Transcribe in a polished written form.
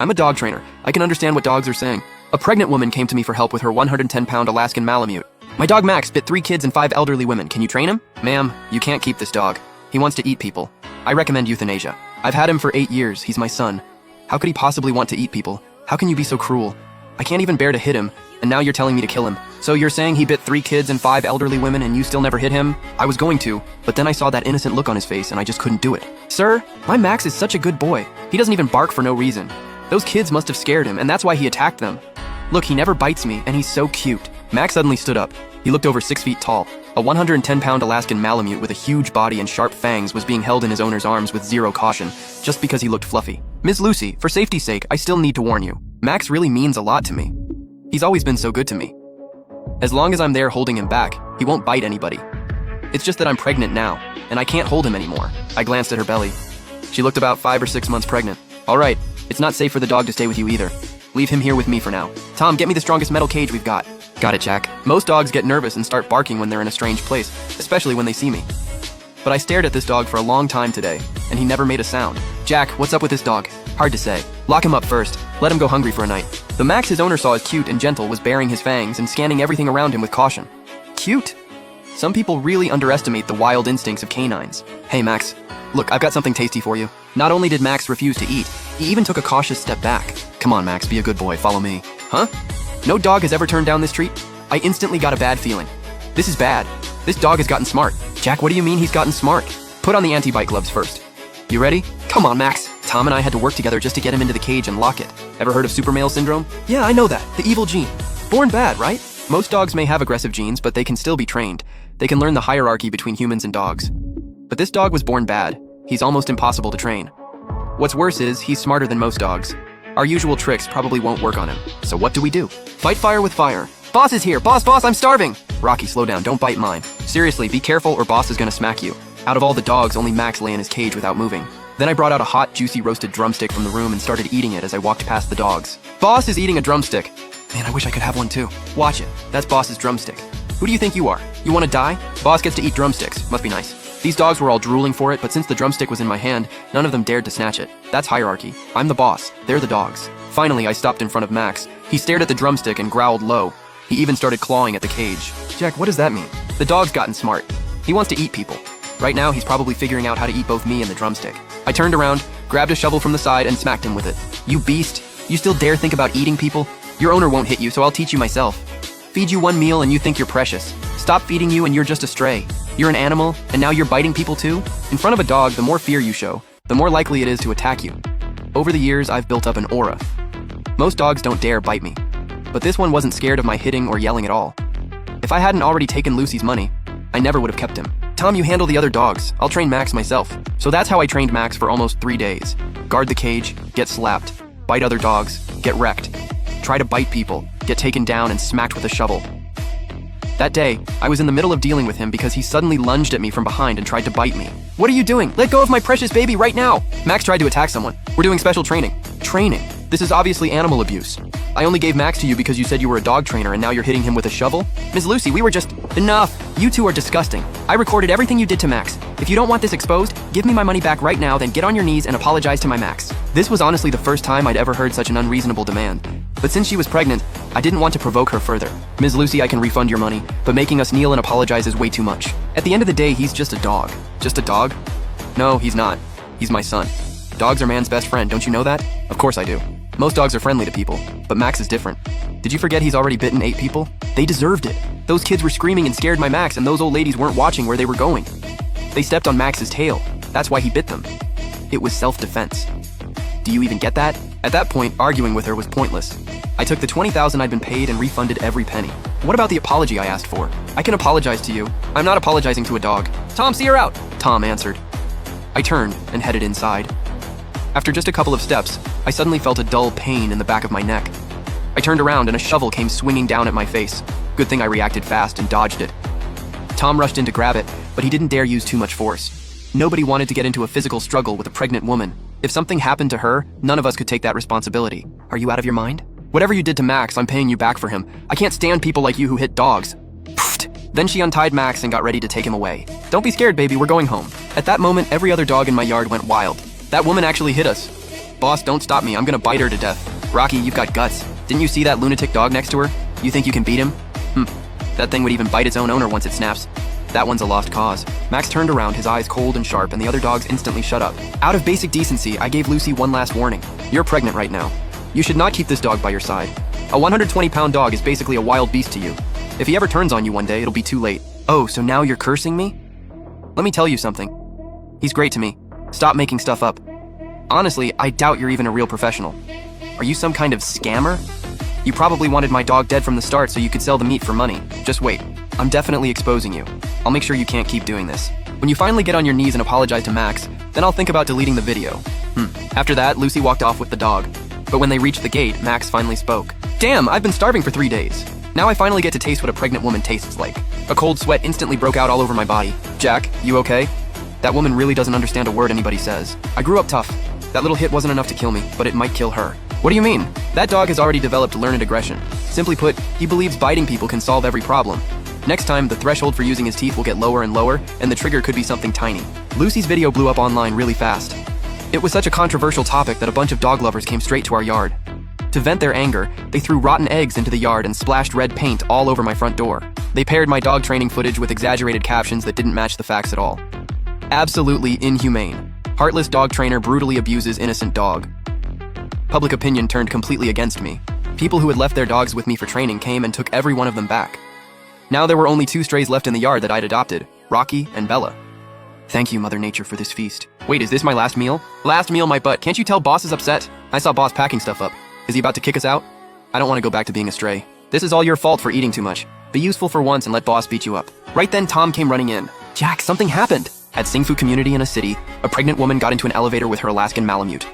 I'm a dog trainer. I can understand what dogs are saying. A pregnant woman came to me for help with her 110-pound Alaskan Malamute. My dog Max bit 3 kids and 5 elderly women. Can you train him? Ma'am, you can't keep this dog. He wants to eat people. I recommend euthanasia. I've had him for 8 years. He's my son. How could he possibly want to eat people? How can you be so cruel? I can't even bear to hit him, and now you're telling me to kill him. So you're saying he bit 3 kids and 5 elderly women and you still never hit him? I was going to, but then I saw that innocent look on his face and I just couldn't do it. Sir, my Max is such a good boy. He doesn't even bark for no reason. Those kids must have scared him, and that's why he attacked them. Look, he never bites me, and he's so cute. Max suddenly stood up. He looked over 6 feet tall. A 110-pound Alaskan Malamute with a huge body and sharp fangs was being held in his owner's arms with zero caution, just because he looked fluffy. Miss Lucy, for safety's sake, I still need to warn you. Max really means a lot to me. He's always been so good to me. As long as I'm there holding him back, he won't bite anybody. It's just that I'm pregnant now, and I can't hold him anymore. I glanced at her belly. She looked about 5 or 6 months pregnant. All right, it's not safe for the dog to stay with you either. Leave him here with me for now. Tom, get me the strongest metal cage we've got. Got it, Jack. Most dogs get nervous and start barking when they're in a strange place, especially when they see me. But I stared at this dog for a long time today, and he never made a sound. Jack, what's up with this dog? Hard to say. Lock him up first. Let him go hungry for a night. The Max his owner saw as cute and gentle was baring his fangs and scanning everything around him with caution. Cute? Some people really underestimate the wild instincts of canines. Hey, Max. Look, I've got something tasty for you. Not only did Max refuse to eat, he even took a cautious step back. Come on, Max, be a good boy, follow me. Huh? No dog has ever turned down this treat? I instantly got a bad feeling. This is bad. This dog has gotten smart. Jack, what do you mean he's gotten smart? Put on the anti-bite gloves first. You ready? Come on, Max. Tom and I had to work together just to get him into the cage and lock it. Ever heard of super male syndrome? Yeah, I know that. The evil gene. Born bad, right? Most dogs may have aggressive genes, but they can still be trained. They can learn the hierarchy between humans and dogs. But this dog was born bad. He's almost impossible to train. What's worse is, he's smarter than most dogs. Our usual tricks probably won't work on him. So what do we do? Fight fire with fire. Boss is here! Boss, I'm starving! Rocky, slow down, don't bite mine. Seriously, be careful or Boss is gonna smack you. Out of all the dogs, only Max lay in his cage without moving. Then I brought out a hot, juicy roasted drumstick from the room and started eating it as I walked past the dogs. Boss is eating a drumstick. Man, I wish I could have one too. Watch it. That's Boss's drumstick. Who do you think you are? You wanna die? Boss gets to eat drumsticks. Must be nice. These dogs were all drooling for it, but since the drumstick was in my hand, none of them dared to snatch it. That's hierarchy. I'm the boss. They're the dogs. Finally, I stopped in front of Max. He stared at the drumstick and growled low. He even started clawing at the cage. Jack, what does that mean? The dog's gotten smart. He wants to eat people. Right now, he's probably figuring out how to eat both me and the drumstick. I turned around, grabbed a shovel from the side, and smacked him with it. You beast! You still dare think about eating people? Your owner won't hit you, so I'll teach you myself. Feed you one meal and you think you're precious. Stop feeding you and you're just a stray. You're an animal, and now you're biting people too? In front of a dog, the more fear you show, the more likely it is to attack you. Over the years, I've built up an aura. Most dogs don't dare bite me, but this one wasn't scared of my hitting or yelling at all. If I hadn't already taken Lucy's money, I never would have kept him. Tom, you handle the other dogs. I'll train Max myself. So that's how I trained Max for almost 3 days. Guard the cage, get slapped, bite other dogs, get wrecked, try to bite people, get taken down and smacked with a shovel. That day, I was in the middle of dealing with him because he suddenly lunged at me from behind and tried to bite me. What are you doing? Let go of my precious baby right now! Max tried to attack someone. We're doing special training. Training? This is obviously animal abuse. I only gave Max to you because you said you were a dog trainer and now you're hitting him with a shovel? Miss Lucy, we were just… Enough! You two are disgusting. I recorded everything you did to Max. If you don't want this exposed, give me my money back right now, then get on your knees and apologize to my Max. This was honestly the first time I'd ever heard such an unreasonable demand. But since she was pregnant, I didn't want to provoke her further. Ms. Lucy, I can refund your money, but making us kneel and apologize is way too much. At the end of the day, he's just a dog. Just a dog? No, he's not. He's my son. Dogs are man's best friend, don't you know that? Of course I do. Most dogs are friendly to people, but Max is different. Did you forget he's already bitten 8 people? They deserved it. Those kids were screaming and scared my Max, and those old ladies weren't watching where they were going. They stepped on Max's tail. That's why he bit them. It was self-defense. Do you even get that? At that point, arguing with her was pointless. I took the $20,000 I'd been paid and refunded every penny. What about the apology I asked for? I can apologize to you. I'm not apologizing to a dog. Tom, see her out! Tom answered. I turned and headed inside. After just a couple of steps, I suddenly felt a dull pain in the back of my neck. I turned around and a shovel came swinging down at my face. Good thing I reacted fast and dodged it. Tom rushed in to grab it, but he didn't dare use too much force. Nobody wanted to get into a physical struggle with a pregnant woman. If something happened to her, none of us could take that responsibility. Are you out of your mind? Whatever you did to Max, I'm paying you back for him. I can't stand people like you who hit dogs. Pfft. Then she untied Max and got ready to take him away. Don't be scared, baby, we're going home. At that moment, every other dog in my yard went wild. That woman actually hit us. Boss, don't stop me. I'm gonna bite her to death. Rocky, you've got guts. Didn't you see that lunatic dog next to her? You think you can beat him? That thing would even bite its own owner once it snaps. That one's a lost cause. Max turned around, his eyes cold and sharp, and the other dogs instantly shut up. Out of basic decency, I gave Lucy one last warning. You're pregnant right now. You should not keep this dog by your side. A 120-pound dog is basically a wild beast to you. If he ever turns on you one day, it'll be too late. Oh, so now you're cursing me? Let me tell you something. He's great to me. Stop making stuff up. Honestly, I doubt you're even a real professional. Are you some kind of scammer? You probably wanted my dog dead from the start so you could sell the meat for money. Just wait. I'm definitely exposing you. I'll make sure you can't keep doing this. When you finally get on your knees and apologize to Max, then I'll think about deleting the video. After that, Lucy walked off with the dog. But when they reached the gate, Max finally spoke. Damn, I've been starving for 3 days. Now I finally get to taste what a pregnant woman tastes like. A cold sweat instantly broke out all over my body. Jack, you okay? That woman really doesn't understand a word anybody says. I grew up tough. That little hit wasn't enough to kill me, but it might kill her. What do you mean? That dog has already developed learned aggression. Simply put, he believes biting people can solve every problem. Next time, the threshold for using his teeth will get lower and lower, and the trigger could be something tiny. Lucy's video blew up online really fast. It was such a controversial topic that a bunch of dog lovers came straight to our yard. To vent their anger, they threw rotten eggs into the yard and splashed red paint all over my front door. They paired my dog training footage with exaggerated captions that didn't match the facts at all. Absolutely inhumane. Heartless dog trainer brutally abuses innocent dog. Public opinion turned completely against me. People who had left their dogs with me for training came and took every one of them back. Now there were only 2 strays left in the yard that I'd adopted, Rocky and Bella. Thank you, Mother Nature, for this feast. Wait, is this my last meal? Last meal, my butt. Can't you tell Boss is upset? I saw Boss packing stuff up. Is he about to kick us out? I don't want to go back to being a stray. This is all your fault for eating too much. Be useful for once and let Boss beat you up. Right then, Tom came running in. Jack, something happened. At Singfu community in a city, a pregnant woman got into an elevator with her Alaskan Malamute.